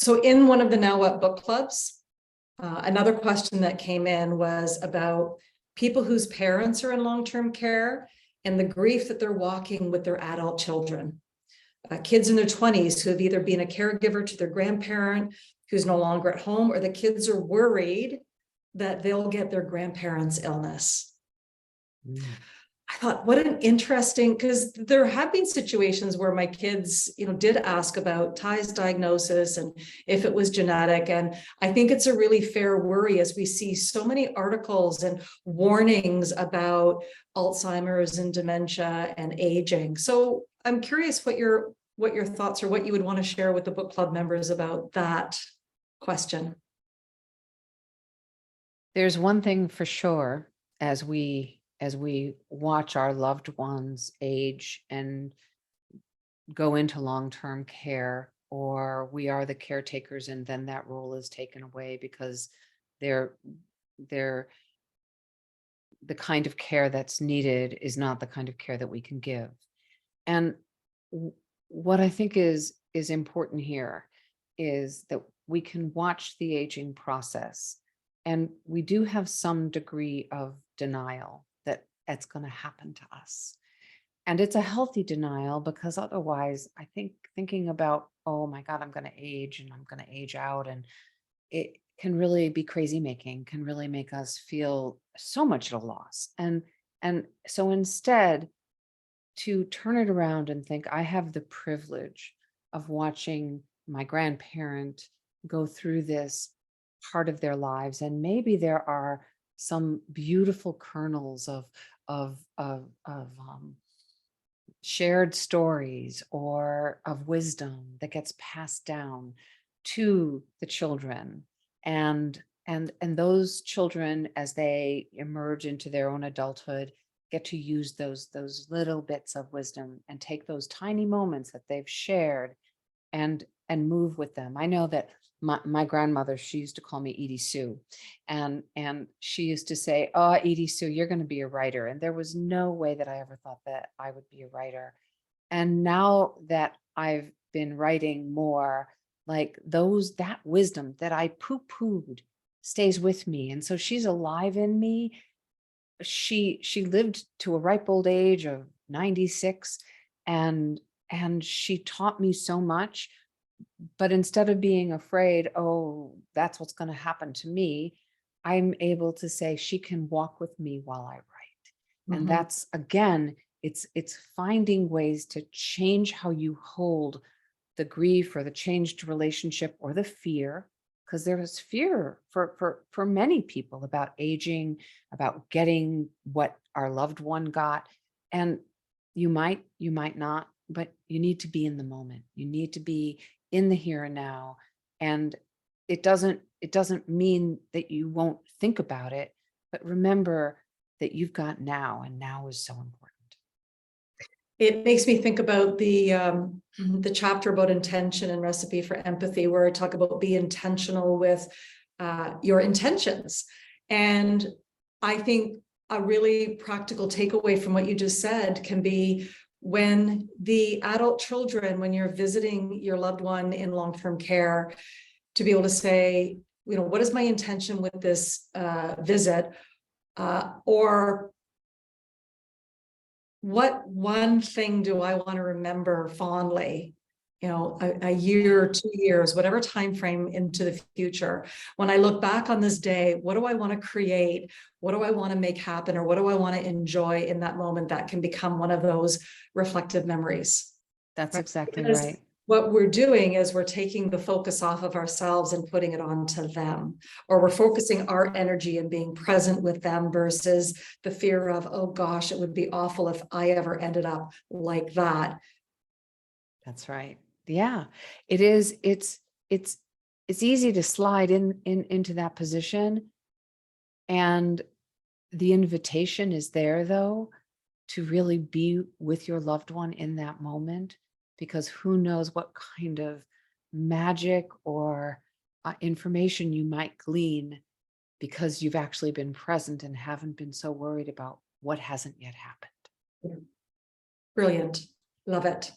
So in one of the Now What book clubs, another question that came in was about people whose parents are in long-term care and the grief that they're walking with their adult children. Kids in their 20s who have either been a caregiver to their grandparent who's no longer at home, or the kids are worried that they'll get their grandparents' illness. I thought, what an interesting, because there have been situations where my kids, did ask about Ty's diagnosis and if it was genetic. And I think it's a really fair worry as we see so many articles and warnings about Alzheimer's and dementia and aging. So I'm curious what your thoughts or what you would want to share with the book club members about that question. There's one thing for sure, as we watch our loved ones age and go into long-term care, or we are the caretakers and then that role is taken away because they're the kind of care that's needed is not the kind of care that we can give. And what I think is important here is that we can watch the aging process, and we do have some degree of denial that it's going to happen to us. And it's a healthy denial, because otherwise I think thinking about, oh my God, I'm going to age and I'm going to age out, and it can really be crazy making, can really make us feel so much at a loss. And so instead, to turn it around and think, I have the privilege of watching my grandparent go through this part of their lives, and maybe there are some beautiful kernels of shared stories or of wisdom that gets passed down to the children, and those children, as they emerge into their own adulthood, get to use those little bits of wisdom and take those tiny moments that they've shared and move with them. I know that my grandmother, she used to call me Edy Sue, and she used to say, oh, Edy Sue, you're going to be a writer. And there was no way that I ever thought that I would be a writer. And now that I've been writing more, like that wisdom that I poo-pooed stays with me. And so she's alive in me. She lived to a ripe old age of 96, and she taught me so much. But instead of being afraid, oh, that's what's going to happen to me, I'm able to say she can walk with me while I write. And that's, again, it's finding ways to change how you hold the grief or the changed relationship or the fear, because there is fear for many people about aging, about getting what our loved one got. And you might not, but you need to be in the moment. You need to be in the here and now. And it doesn't mean that you won't think about it, but remember that you've got now, and now is so important. It makes me think about the chapter about intention and Recipe for Empathy, where I talk about be intentional with your intentions. And I think a really practical takeaway from what you just said can be, when the adult children, when you're visiting your loved one in long-term care, to be able to say, what is my intention with this visit? Or what one thing do I want to remember fondly, a year, 2 years, whatever time frame into the future. When I look back on this day, what do I want to create? What do I want to make happen? Or what do I want to enjoy in that moment that can become one of those reflective memories? That's right? exactly Because right. what we're doing is we're taking the focus off of ourselves and putting it onto them, or we're focusing our energy and being present with them versus the fear of, oh gosh, it would be awful if I ever ended up like that. That's right. Yeah, it is. It's easy to slide into that position. And the invitation is there, though, to really be with your loved one in that moment, because who knows what kind of magic or information you might glean, because you've actually been present and haven't been so worried about what hasn't yet happened. Brilliant. Love it.